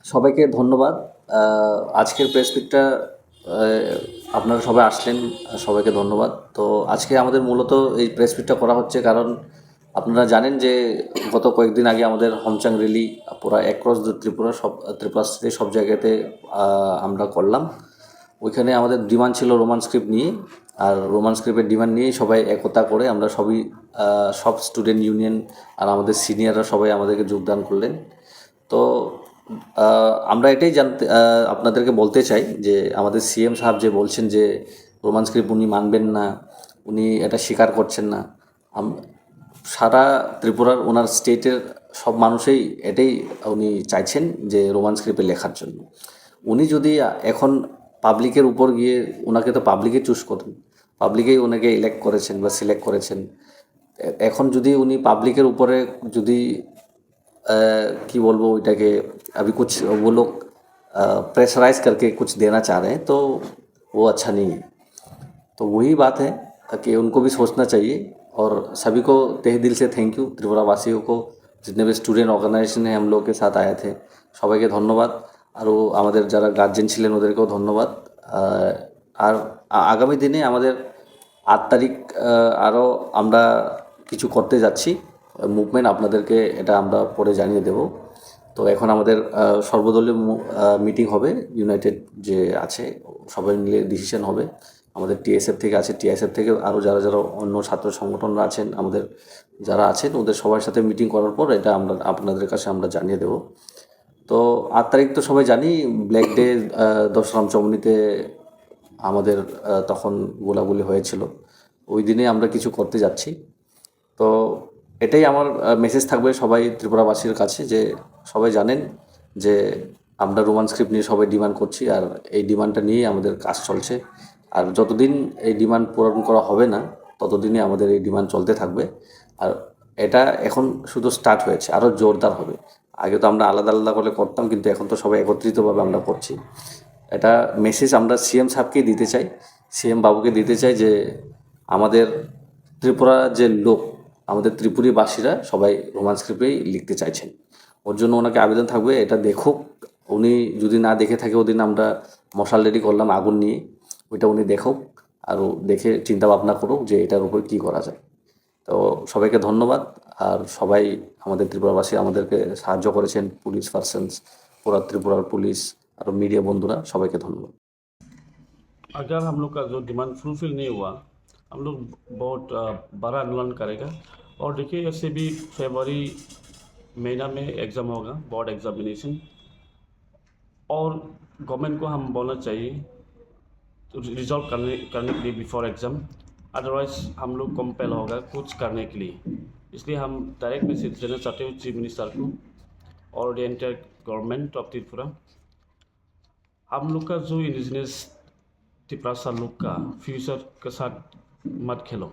সবাইকে ধন্যবাদ। আজকের প্রেস মিটটা আপনারা সবাই আসলেন, সবাইকে ধন্যবাদ। তো আজকে আমাদের মূলত এই প্রেস মিটটা করা হচ্ছে কারণ আপনারা জানেন যে গত কয়েকদিন আগে আমাদের হোমচাং র্যালি পুরো অ্যাক্রস দ্য ত্রিপুরা ত্রিপুরা স্টেটে সব জায়গাতে আমরা করলাম। ওইখানে আমাদের ডিমান্ড ছিল রোমান স্ক্রিপ্ট নিয়ে, আর রোমান স্ক্রিপ্টের ডিমান্ড নিয়েই সবাই একতা করে আমরা সবই সব স্টুডেন্ট ইউনিয়ন আর আমাদের সিনিয়ররা সবাই আমাদেরকে যোগদান করলেন। তো আমরা এটাই জানতে আপনাদেরকে বলতে চাই যে আমাদের সিএম সাহেব যে বলছেন যে রোমান স্ক্রিপ্ট উনি মানবেন না, উনি এটা স্বীকার করছেন না। সারা ত্রিপুরার ওনার স্টেটের সব মানুষই এটাই উনি চাইছেন যে রোমান স্ক্রিপ্টে লেখার জন্য। উনি যদি এখন পাবলিকের উপর গিয়ে, ওনাকে তো পাবলিকে চুজ করেন, পাবলিকেই ওনাকে ইলেক্ট করেছেন বা সিলেক্ট করেছেন। এখন যদি উনি পাবলিকের উপরে যদি कि बोलबो ওইটাকে अभी कुछ वो लोग प्रेशराइज करके कुछ देना चाह रहे हैं तो वो अच्छा नहीं है। तो वही बात है कि उनको भी सोचना चाहिए। और सभी को तहे दिल से थैंक यू, त्रिपुरा वासियों को, जितने भी स्टूडेंट ऑर्गेनाइजेशन है हम लोग के साथ आए थे সবাইকে ধন্যবাদ। আরও আমাদের যারা গার্জেন ছিলেন ওদেরকেও ধন্যবাদ। আর আগামী দিনে আমাদের 8 তারিখ আরও আমরা কিছু করতে যাচ্ছি মুভমেন্ট, আপনাদেরকে এটা আমরা পরে জানিয়ে দেব। তো এখন আমাদের সর্বদলীয় মিটিং হবে, ইউনাইটেড যে আছে সবাই মিলে ডিসিশন হবে। আমাদের টিএসএফ থেকে আছে, টিএসএফ থেকে আরও যারা যারা অন্য ছাত্র সংগঠনরা আছেন আমাদের যারা আছেন ওদের সবার সাথে মিটিং করার পর এটা আমরা আপনাদের কাছে আমরা জানিয়ে দেব। তো 8 তারিখ তো সবাই জানি ব্ল্যাক ডে, দশরাম চমনিতে আমাদের তখন গোলাগুলি হয়েছিল। ওই দিনে আমরা কিছু করতে যাচ্ছি। তো এটাই আমার মেসেজ থাকবে সবাই ত্রিপুরাবাসীর কাছে যে সবাই জানেন যে আমরা রোমান স্ক্রিপ্ট নিয়ে সবাই ডিমান্ড করছি, আর এই ডিমান্ডটা নিয়েই আমাদের কাজ চলছে। আর যতদিন এই ডিমান্ড পূরণ করা হবে না ততদিনই আমাদের এই ডিমান্ড চলতে থাকবে। আর এটা এখন শুধু স্টার্ট হয়েছে, আরও জোরদার হবে। আগে তো আমরা আলাদা আলাদা করে করতাম, কিন্তু এখন তো সবাই একত্রিতভাবে আমরা করছি। এটা মেসেজ আমরা সিএম সাহেবকেই দিতে চাই, সিএম বাবুকে দিতে চাই যে আমাদের ত্রিপুরা যে লোক, আমাদের ত্রিপুরীবাসীরা সবাই রোমান স্ক্রিপ্টেই লিখতে চাইছেন। ওর জন্য ওনাকে আবেদন থাকবে এটা দেখুক। উনি যদি না দেখে থাকে, ওদিন আমরা মশাল রেডি করলাম আগুন নিয়ে, ওইটা উনি দেখুক আর দেখে চিন্তা ভাবনা করুক যে এটার উপর কী করা যায়। তো সবাইকে ধন্যবাদ। আর সবাই আমাদের ত্রিপুরাবাসী আমাদেরকে সাহায্য করেছেন, পুলিশ পার্সনস, পুরা ত্রিপুরার পুলিশ আর মিডিয়া বন্ধুরা, সবাইকে ধন্যবাদ। अगर हम लोग का जो डिमांड फुलफिल नहीं हुआ, हम लोग बहुत बड़ा आंदोलन करेगा। और देखिए ऐसे भी फरवरी महीना में एग्ज़ाम होगा, बोर्ड एग्जामिनेशन, और गवर्नमेंट को हम बोलना चाहिए तो रिजॉल्व करने के लिए बिफोर एग्ज़ाम, अदरवाइज हम लोग कंपेल होगा कुछ करने के लिए। इसलिए हम डायरेक्ट मैसेज देना चाहते हैं चीफ मिनिस्टर को और the entire government of Tripura. हम लोग का जो इंडिजिनस त्रिपुरा लोग का फ्यूचर के साथ मत खेलो,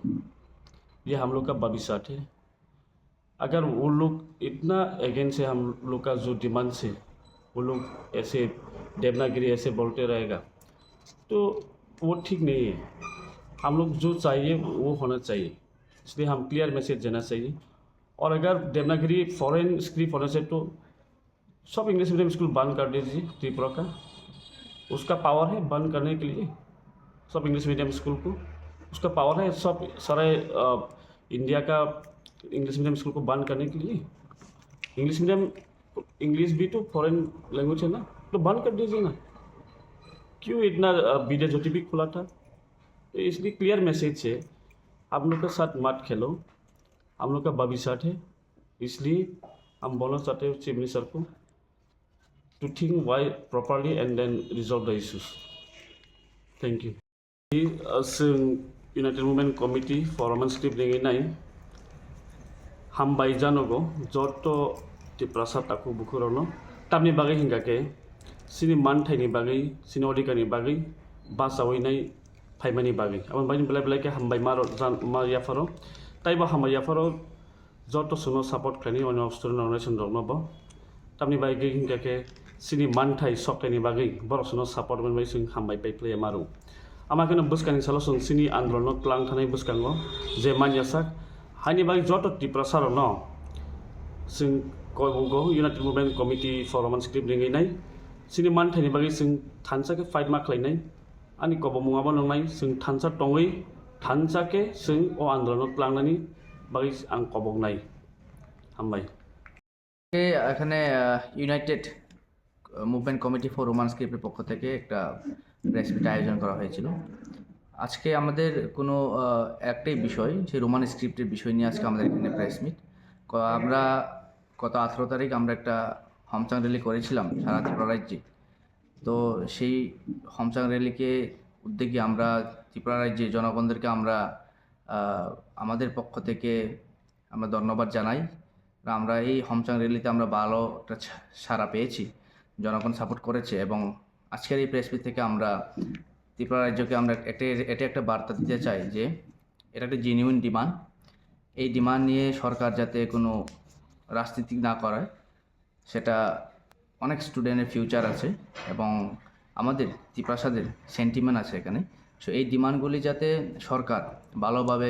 ये हम लोग का भविष्य है। अगर वो लोग इतना अगेंस्ट है हम लोग का जो डिमांड से, वो लोग ऐसे देवनागरी ऐसे बोलते रहेगा तो वो ठीक नहीं है। हम लोग जो चाहिए वो होना चाहिए, इसलिए हम क्लियर मैसेज देना चाहिए। और अगर देवनागरी फॉरेन स्क्रिप्ट होना चाहिए तो सब इंग्लिश मीडियम स्कूल बंद कर दीजिए त्रिपुरा का, उसका पावर है बंद करने के लिए। सब इंग्लिश मीडियम स्कूल को उसका पावर है, सब सारे इंडिया का इंग्लिश मीडियम स्कूल को बंद करने के लिए। इंग्लिश भी तो फॉरेन लैंग्वेज है ना, तो बंद कर दीजिए ना। क्यों इतना विद्या ज्योति भी खुला था? तो इसलिए क्लियर मैसेज है, हम लोग के साथ मत खेलो, हम लोग का भविष्य है। इसलिए हम बोलना चाहते हैं चीफ मिनिस्टर को to think why properly and then resolve the issues. Thank you. जों United Women Committee for Roman Script लिंगिनाय हामबाय जानगो जत त्रिपुरा ताकु बुखुरावनो तामनि बागै हिंगाके सिनि मानथायनि बागै सिनि अधिकारनि बागै बासावैनाय फाइमानि बागै आमन बायनि बेलाय हामबाय मा याफारो ताइबा हामबाय याफारो जत सुनो सापर्ट खानि अन स्टुडेन्ट अर्गानाइजेशन दंनोबो तामनि बागै हिंगाके सिनि मानथाय सकथायनि बागै बरसनो सापर्ट मोनबाय जों हामबाय बायफ्ले मारु आमाखनो बुसकानि सालो जों सिनि आन्दोलन क्लां थानाय बुसकांगो जे मानियासाक हानि बागै जत त्रिपुरा न जों go United Movement Committee for Roman Script ringi nai sini man thani bagi sing thansa ke fight ma khlai nai ani kobo mungabo nongnai sing thansa tongoi thansa ke sing o andolon plangnani bagi ang kobong nai hambai এখানে united movement committee for Roman স্ক্রিপ্টের পক্ষ থেকে একটা press meet আয়োজন করা হয়েছিল। আজকে আমাদের কোনো একটাই বিষয়, সেই রোমান স্ক্রিপ্টের বিষয় নিয়ে আজকে আমাদের এখানে প্রেস মিট। আমরা গত 18 তারিখ আমরা একটা হোমচাং র্যালি করেছিলাম সারা ত্রিপুরা রাজ্যে। তো সেই হোমচাং র্যালিকে উদ্যোগে আমরা ত্রিপুরা রাজ্যের জনগণদেরকে আমরা আমাদের পক্ষ থেকে আমরা ধন্যবাদ জানাই। আমরা এই হোমচাং র্যালিতে আমরা ভালো একটা সাড়া পেয়েছি, জনগণ সাপোর্ট করেছে এবং আজকের এই প্রেস মিট থেকে আমরা ত্রিপুরা রাজ্যকে আমরা এটা একটা বার্তা দিতে চাই যে এটা একটা জেনুইন ডিমান্ড। এই ডিমান্ড নিয়ে সরকার যাতে কোনো রাজনীতি না করে, সেটা অনেক স্টুডেন্টের ফিউচার আছে এবং আমাদের ত্রিপ্রাসাদের সেন্টিমেন্ট আছে এখানে। সো এই ডিমান্ডগুলি যাতে সরকার ভালোভাবে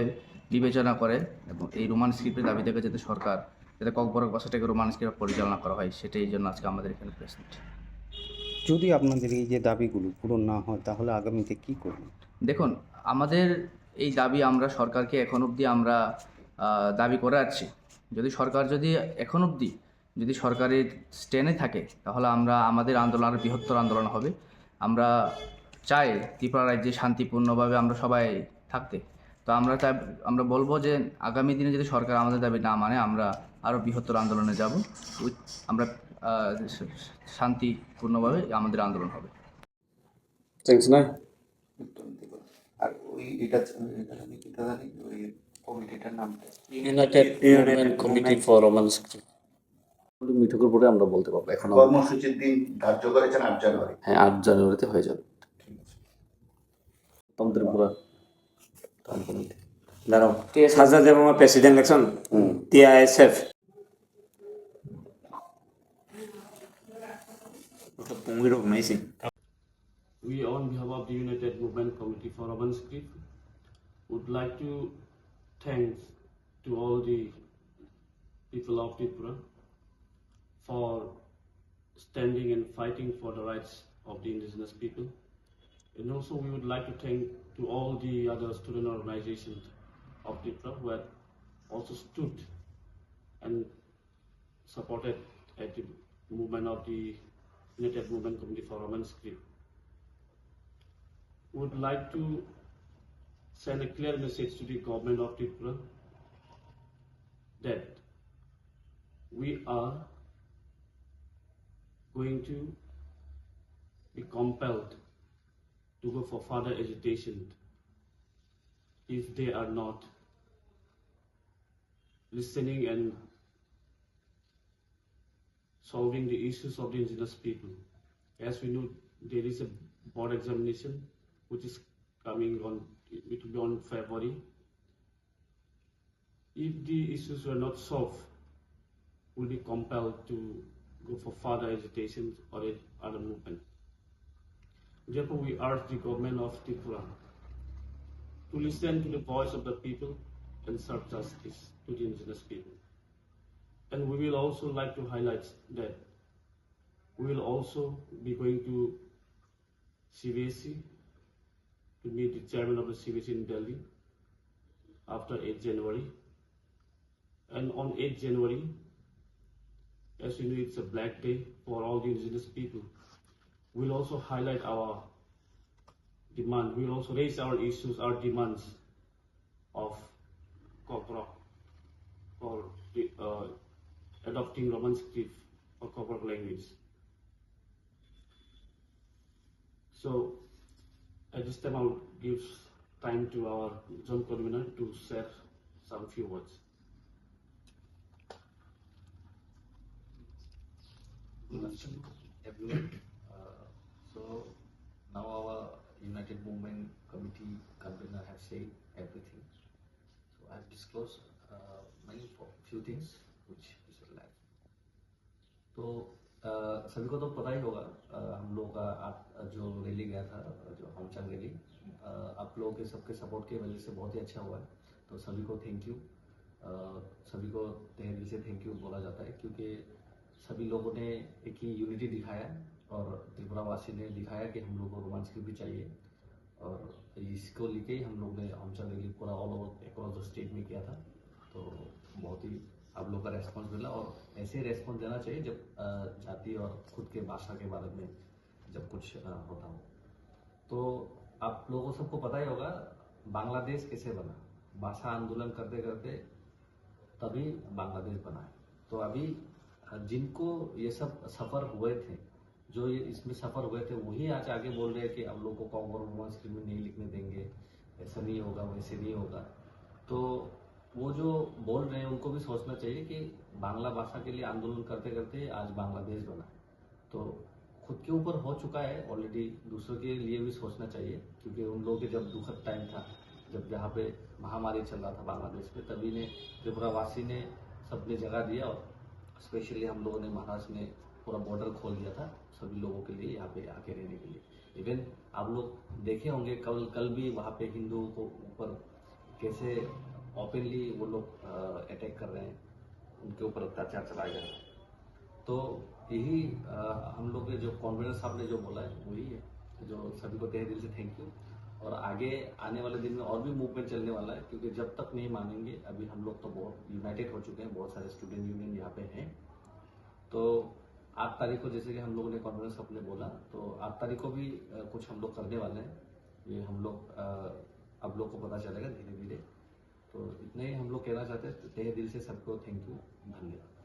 বিবেচনা করে এবং এই রোমান স্ক্রিপ্টের দাবি থেকে যাতে সরকার যাতে ককবরক ভাষাটাকে রোমান স্ক্রিপ্ট পরিচালনা করা হয়, সেটাই জন্য আজকে আমাদের এখানে প্রেস মিট। যদি আপনাদের এই যে দাবিগুলো পূরণ না হয় তাহলে আগামীতে কি করবেন? দেখুন, আমাদের এই দাবি আমরা সরকারকে এখন অবধি আমরা দাবি করে আসছি। যদি এখন অবধি যদি সরকারের স্ট্যান্ডে থাকে তাহলে আমরা আমাদের আন্দোলন আরও বৃহত্তর আন্দোলন হবে। আমরা চাই ত্রিপুরা রাজ্যে শান্তিপূর্ণভাবে আমরা সবাই থাকতে। তো আমরা বলবো যে আগামী দিনে যদি সরকার আমাদের দাবি না মানে আমরা আরও বৃহত্তর আন্দোলনে যাব। আমরা শান্তিপূর্ণভাবে আমাদের আন্দোলন হবে। thanks nai আর ওই এটা আমি কিটা জানি ওই কমিটিটার নামটা united movement committee for Roman script মিঠকের পরে আমরা বলতে পারবো এখন। কর্মসূচির দিন ধার্য করেছেন 8 জানুয়ারি। হ্যাঁ, 8 জানুয়ারিতে হয়ে যাবে ত্রিপুরা কমিটি। দাঁড়াও সাজা দেব প্রেসিডেন্ট ইলেকশন টিআইএসএফ পুঙ্গির মেসি we on behalf of the United Movement Committee for Roman Script would like to thank to all the people of Tripura for standing and fighting for the rights of the indigenous people. And also we would like to thank to all the other student organizations of Tripura who had also stood and supported at the movement of the United Movement Committee for Roman Script. Would like to send a clear message to the government of Tripura that we are going to be compelled to go for further agitation if they are not listening and solving the issues of the indigenous people. As we know, there is a board examination which is coming on, it will be on February. If the issues were not solved, we'll be compelled to go for further agitation or other movement. Therefore, we urge the government of Tripura to listen to the voice of the people and serve justice to the indigenous people. And we will also like to highlight that we will also be going to CBSC to meet the chairman of the CBSC in Delhi after 8 January. And on 8 January, as you know, it's a black day for all the indigenous people. We'll also highlight our demand. We'll also raise our issues, our demands of Kokrok for adopting Roman script for Kokrok language. So at this time, I'll give time to our zone convener to share some few words. Good afternoon, everyone. So now our United Movement Committee convener has said everything. So I have disclosed many few things which is left. तो सभी को तो पता ही होगा हम लोगों का जो रैली गया था, जो होमचांग रैली, आप लोगों के सबके सपोर्ट की वजह से बहुत ही अच्छा हुआ है। तो सभी को थैंक यू, सभी को तहे दिल से थैंक यू बोला जाता है, क्योंकि सभी लोगों ने एक ही यूनिटी दिखाया और त्रिपुरावासी ने दिखाया कि हम लोग को रोमांस की भी चाहिए। और इसको लेके ही हम लोग ने हमचा रैली पूरा all over across the state में किया था। तो बहुत ही आप लोग का रेस्पॉन्स मिला और ऐसे ही रेस्पॉन्स देना चाहिए जब जाति और खुद के भाषा के बारे में जब कुछ होता हो। तो आप लोगों सबको पता ही होगा बांग्लादेश कैसे बना, भाषा आंदोलन करते करते तभी बांग्लादेश बना है। तो अभी जिनको ये सब सफ़र हुए थे, जो ये इसमें सफ़र हुए थे, वही आज आगे बोल रहे हैं कि हम लोग को कॉम्प्रोमाइज में नहीं लिखने देंगे, ऐसा नहीं होगा, वैसे नहीं होगा। तो वो जो बोल रहे हैं उनको भी सोचना चाहिए कि बांग्ला भाषा के लिए आंदोलन करते करते आज बांग्लादेश बना है। तो खुद के ऊपर हो चुका है ऑलरेडी, दूसरों के लिए भी सोचना चाहिए, क्योंकि उन लोगों के जब दुखद टाइम था, जब जहाँ पे महामारी चल रहा था बांग्लादेश में, तभी ने त्रिपुरावासी ने सबने जगह दिया और स्पेशली हम लोगों ने, महाराष्ट्र ने पूरा बॉर्डर खोल दिया था सभी लोगों के लिए यहाँ पे आके रहने के लिए। इवन आप लोग देखे होंगे कल भी वहाँ पे हिंदुओं को ऊपर कैसे ओपनली वो लोग अटैक कर रहे हैं, उनके ऊपर अत्याचार चलाया जा रहा है। तो यही हम लोग के जो कॉन्वेनर साहब ने जो बोला है वही है, जो सभी को तहे दिल से थैंक यू। और आगे आने वाले दिन में और भी मूवमेंट चलने वाला है, क्योंकि जब तक नहीं मानेंगे, अभी हम लोग तो बहुत यूनाइटेड हो चुके हैं, बहुत सारे स्टूडेंट यूनियन यहाँ पे हैं। तो 8 तारीख को जैसे कि हम लोगों ने कॉन्फ्रेंस अपने बोला, तो 8 तारीख को भी कुछ हम लोग करने वाले हैं। ये हम लोग अब लोग को पता चलेगा धीरे धीरे। तो इतने ही हम लोग कहना चाहते हैं, तहे दिल से सबको थैंक यू, धन्यवाद।